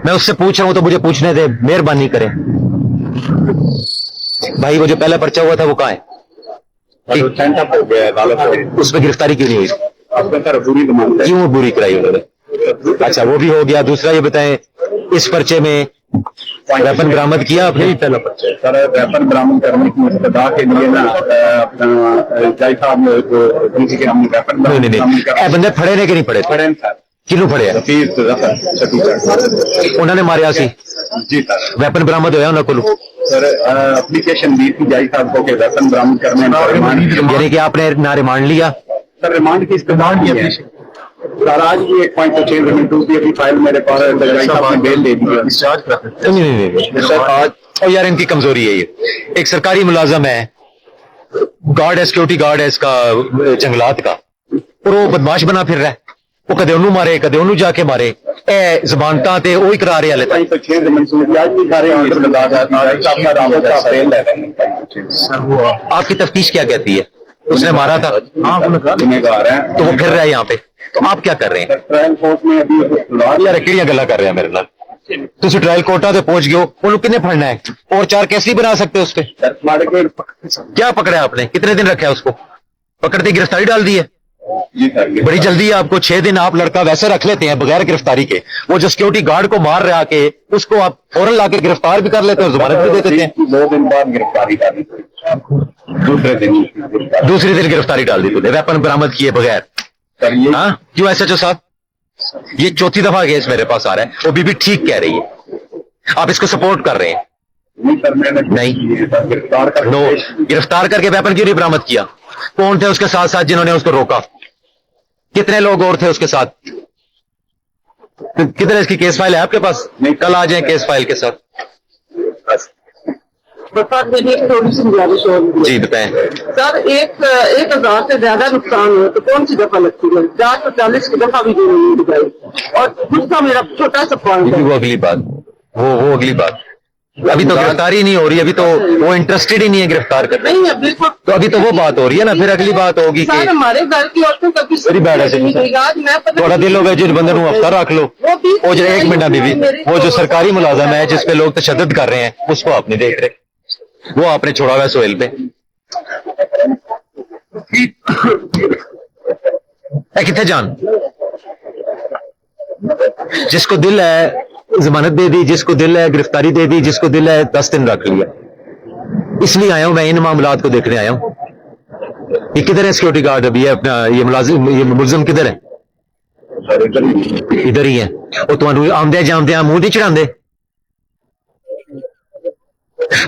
मैं उससे पूछ रहा हूं तो मुझे पूछने दे, मेहरबानी करें भाई। वो जो पहला पर्चा हुआ था वो कहाँ है? उसमें गिरफ्तारी क्यों नहीं हुई? क्यों बुरी कराई उन्होंने? अच्छा वो भी हो गया। दूसरा ये बताएं, इस पर्चे में वेपन बरामद किया आपने? पहला पर्चा सर, वेपन बरामद करने की इस्तदा के लिए ना अपना जज साहब ने वेपन नहीं बंदे फड़े ने कि नहीं फड़े? फड़े सर। किनू फड़े? उन्होंने मारिया सी जी सर। वेपन बरामद होया उन्होंने को सर? एप्लीकेशन दी थी जज साहब को कि वेपन बरामद करने, यानी कि आपने ना रिमांड लिया? सर रिमांड की इस्तदा की है सर। आज भी 1.6 दूसरी अभी फाइल मेरे पास बेल दे दी है। नहीं सर आज और यार इनकी कमजोरी है ये। एक सरकारी मुलाजम है, गार्ड है, सिक्योरिटी गार्ड है इसका जंगलात का, और वो बदमाश बना फिर रहा है। वो कदे उन्होंने मारे कदे उन्होंने जाके मारे। ए जबानता ते वो ही करा रहे हाले आपकी तफ्तीश क्या कहती है? उसने मारा था, गुनहगार है, तो वो फिर रहा है यहाँ पे, तो आप क्या कर रहे हैं? ट्रायल कोर्ट में अभी यार किड़ियां गल्ला कर रहे हैं मेरे नाल। तुम ट्रायल कोर्टा से पहुंच गए हो, उन्होंने कितने फड़ना है और 4 केस नहीं बना सकते उस पर? क्या पकड़ा आपने? कितने दिन रखा है उसको? पकड़ते गिरफ्तारी डाल दी है बड़ी जल्दी है आपको। 6 दिन आप लड़का वैसे रख लेते हैं बगैर गिरफ्तारी के। वो जो सिक्योरिटी गार्ड को मार रहा के उसको आप फौरन लाके गिरफ्तार भी कर लेते हैं और जमानत भी दे देते हैं। 2 दिन बाद गिरफ्तारी डाली, दूसरे दिन गिरफ्तारी डाल दी तूने वेपन बरामद किए बगैर। हाँ क्यों एसएचओ साहब? ये चौथी दफा केस मेरे पास आ रहा है, वो बीबी ठीक कह रही है, आप इसको सपोर्ट कर रहे हैं? नहीं नो, गिरफ्तार करके वेपन क्यों नहीं बरामद किया? कौन थे उसके साथ साथ जिन्होंने उसको रोका? कितने लोग और थे उसके साथ? कितने इसकी केस फाइल है आपके पास? नहीं कल आ जाए केस फाइल के साथ। मेरी एक थोड़ी सी गुजारिश होगी जी बताएं सर। 1,000 से ज्यादा नुकसान हो तो कौन सी दफा लगती है? 440 की दफा भी नहीं दिखाई। और दूसरा मेरा छोटा सा पॉइंट है, वो अगली बात, वो अगली बात। अभी तो गिरफ्तारी नहीं हो रही, अभी तो वो इंटरेस्टेड ही नहीं है गिरफ्तार करने। नहीं अभी तो अभी तो वो बात हो रही है ना, फिर अगली बात होगी कि हमारे घर की औरतों का वेरी बैड है। थोड़ा दिल होगा जिस बंदे को हफ्ता रख लो। वो जो 1 मिनट बीवी, वो जो सरकारी मुलाजम है जिसपे लोग तशद्दुद कर रहे हैं उसको आप नहीं देख रहे, वो आपने छोड़ा हुआ है सोहेल पे। कितने जान? जिसको दिल है जमानत दे दी, जिसको दिल है गिरफ्तारी दे दी, जिसको दिल है 10 दिन रख लिया। इसलिए आया हूं मैं, इन मामलात को देखने आया हूं। ये किधर है सिक्योरिटी गार्ड? अभी है अपना ये मुलाजिम, ये मुलजिम किधर है? इधर ही है। वो तुम्हारे आमदे जामदे मुंह नहीं चढ़ाते?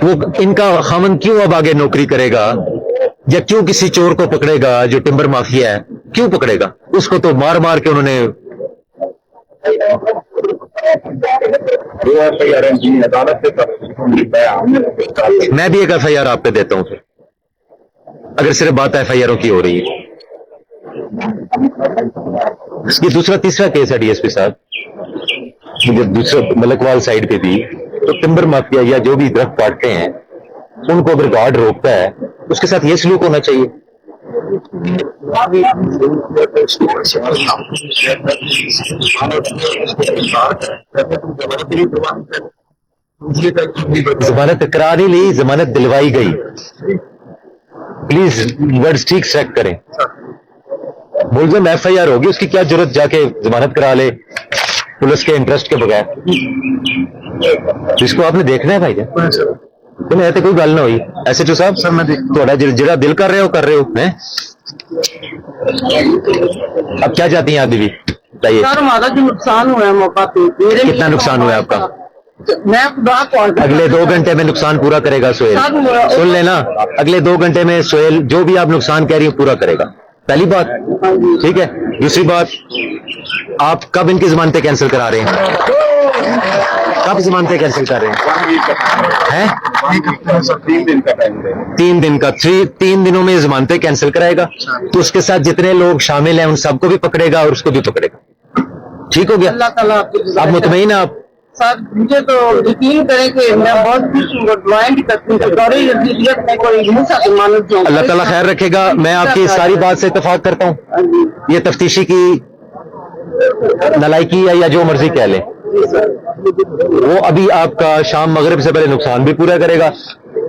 वो इनका खामन क्यों अब आगे नौकरी करेगा या क्यों किसी चोर को पकड़ेगा जो टिम्बर माफिया है? क्यों पकड़ेगा उसको? तो मार मार के उन्होंने मैं भी एक FIR आप पे देता हूं फिर, अगर सिर्फ बात FIR की हो रही है। ये दूसरा तीसरा केस है DSP साहब, जब दूसरा मलकवाल साइड पे भी तो टिम्बर माफिया या जो भी दरख्त काटते हैं उनको अगर गार्ड रोकता है उसके साथ ये सलूक होना चाहिए। जमानत करा नहीं ली, जमानत दिलवाई गई। प्लीज वर्ड्स ठीक चेक करें। मुलजिम FIR होगी, उसकी क्या जरूरत जाके जमानत करा ले पुलिस के इंटरेस्ट के बगैर? इसको आपने देखना है भाई क्या तो कोई गल ना हुई SHO साहब? सर मैं थोड़ा जिहड़ा दिल कर रहे हो हैं? अब क्या चाहती हैं आप दीदी बताइए? सर हमारा जो नुकसान हुआ है मौका पे, कितना नुकसान हुआ है आपका? मैं अगले 2 घंटे में नुकसान पूरा करेगा सोहेल, सुन लेना। अगले 2 घंटे में सोहेल जो भी आप नुकसान कह रही हो पूरा करेगा, पहली बात, ठीक है? दूसरी बात, आप कब इनकी जमानतें कैंसिल करा रहे हैं? कब जमानतें कैंसिल कर रहे हैं? 3 दिन का 3 दिनों में जमानतें कैंसिल कराएगा, तो उसके साथ जितने लोग शामिल हैं उन सबको भी पकड़ेगा और उसको भी पकड़ेगा। ठीक हो गया? अल्लाह ताला आप मुतमईन आप? सर मुझे तो यकीन करें कि मैं बहुत अल्लाह ताला खैर रखेगा। मैं आपकी सारी बात से इत्तेफाक करता हूँ। ये तफ्तीशी की नलायकी है या जो मर्जी कह लें, जी सर। वो अभी आपका शाम मगरिब से पहले नुकसान भी पूरा करेगा।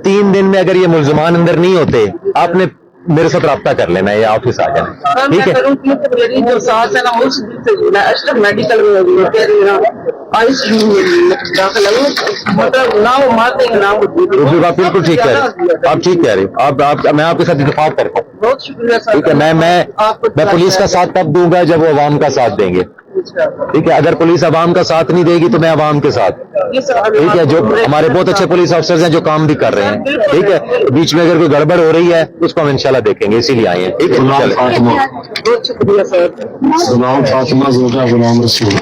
3 दिन में अगर ये मुल्जमान अंदर नहीं होते, आपने मेरे साथ रब्ता कर लेना, ये ऑफिस आ जाना, सर ठीक मैं है? करूँगी तो मेरी जो सांस है ना उस दिन से मैं अशरफ मेडिकल में होगी, आईसीयू में दाखिल हूँ, मतलब ना वो मार देंगे ना वो दे देंगे। आप बिल्कुल ठीक कह रहे हो, आप ठीक कह रहे हो। आप मैं आपके साथ इत्तेफाक करता हूँ, बहुत शुक्रिया सर। ठीक है? मैं पुलिस का साथ तब दूंगा जब वो अवाम का साथ देंगे, ठीक है? अगर पुलिस अवाम का साथ नहीं देगी तो मैं अवाम के साथ, ठीक है? जो हमारे बहुत अच्छे पुलिस अफसर हैं जो काम भी कर रहे हैं, ठीक है? बीच में अगर कोई गड़बड़ हो रही है उसको हम इंशाल्लाह देखेंगे, इसीलिए आए हैं, ठीक है? चलें। बहुत शुक्रिया सर। गुलाम फातिमा जोजा गुलाम रसूल।